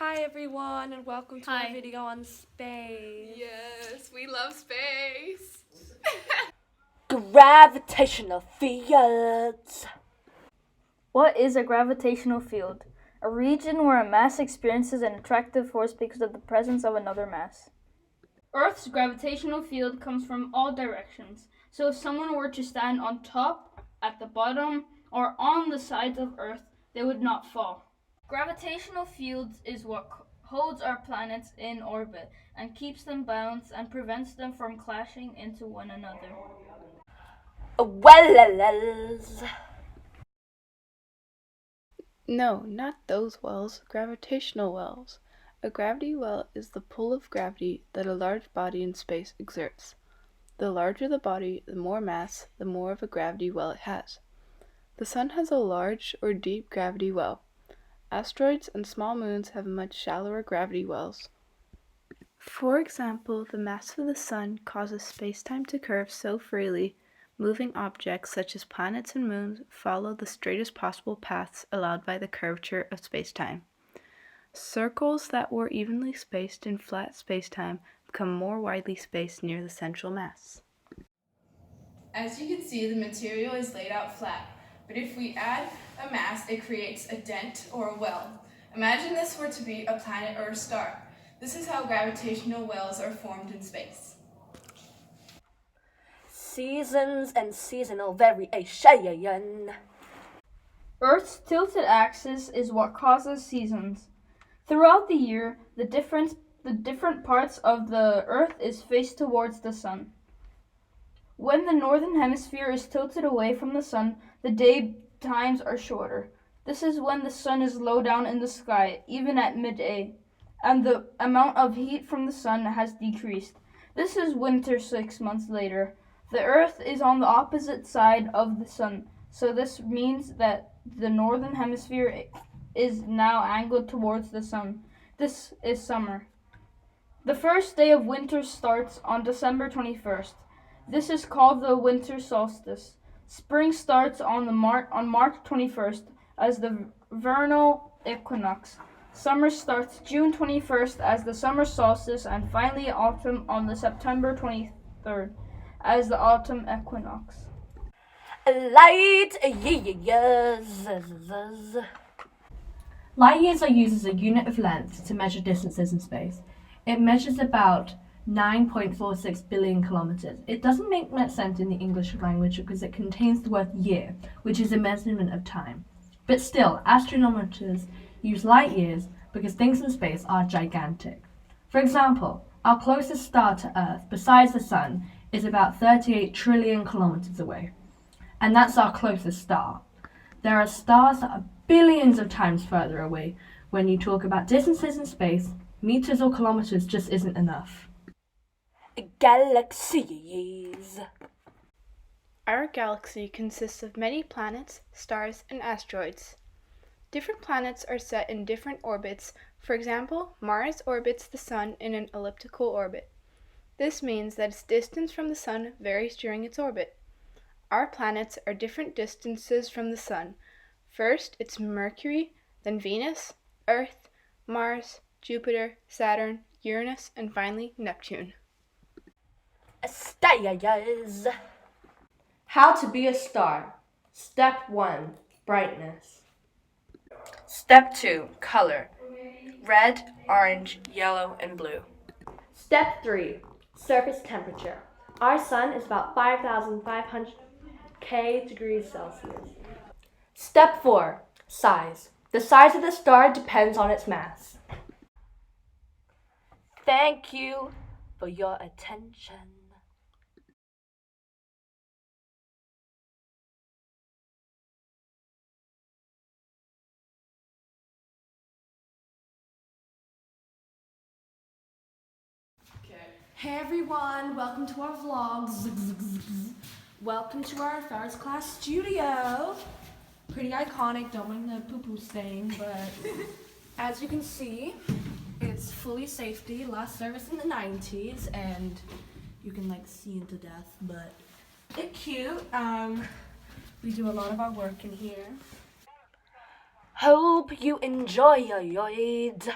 Hi everyone and welcome to Hi. our video on space. Yes, we love space. Gravitational fields. What is a gravitational field? A region where a mass experiences an attractive force because of the presence of another mass. Earth's gravitational field comes from all directions. So if someone were to stand on top, at the bottom, or on the sides of Earth, they would not fall. Gravitational fields is what holds our planets in orbit and keeps them balanced and prevents them from clashing into one another. Wells. No, not those wells, gravitational wells. A gravity well is the pull of gravity that a large body in space exerts. The larger the body, the more mass, the more of a gravity well it has. The sun has a large or deep gravity well. Asteroids and small moons have much shallower gravity wells. For example, the mass of the sun causes space-time to curve so freely, moving objects such as planets and moons follow the straightest possible paths allowed by the curvature of space-time. Circles that were evenly spaced in flat space-time become more widely spaced near the central mass. As you can see, the material is laid out flat, but if we add a mass, it creates a dent or a well. Imagine this were to be a planet or a star. This is how gravitational wells are formed in space. Seasons and seasonal variation. Earth's tilted axis is what causes seasons. Throughout the year, the different parts of the Earth is faced towards the sun. When the northern hemisphere is tilted away from the sun, the day times are shorter. This is when the sun is low down in the sky, even at midday, and the amount of heat from the sun has decreased. This is winter 6 months later. The Earth is on the opposite side of the sun, so this means that the northern hemisphere is now angled towards the sun. This is summer. The first day of winter starts on December 21st. This is called the winter solstice. Spring starts on March 21st as the vernal equinox. Summer starts June 21st as the summer solstice, and finally autumn on the September 23rd as the autumn equinox. Light years. Light years are used as a unit of length to measure distances in space. It measures about 9.46 billion kilometers. It doesn't make much sense in the English language because it contains the word year, which is a measurement of time. But still, astronomers use light years because things in space are gigantic. For example, our closest star to Earth, besides the Sun, is about 38 trillion kilometers away. And that's our closest star. There are stars that are billions of times further away. When you talk about distances in space, meters or kilometers just isn't enough. Galaxies. Our galaxy consists of many planets, stars, and asteroids. Different planets are set in different orbits. For example, Mars orbits the Sun in an elliptical orbit. This means that its distance from the Sun varies during its orbit. Our planets are different distances from the Sun. First, it's Mercury, then Venus, Earth, Mars, Jupiter, Saturn, Uranus, and finally Neptune. Stars. How to be a star. Step 1. Brightness. Step 2. Color. Red, orange, yellow, and blue. Step 3. Surface temperature. Our sun is about 5,500 K degrees Celsius. Step 4. Size. The size of the star depends on its mass. Thank you for your attention. Hey everyone, welcome to our vlog. Welcome to our first class studio. Pretty iconic, don't mind the poo-poo stain, but as you can see, it's fully safety, last service in the 90s, and you can like see into death, but it's cute. We do a lot of our work in here. Hope you enjoyed.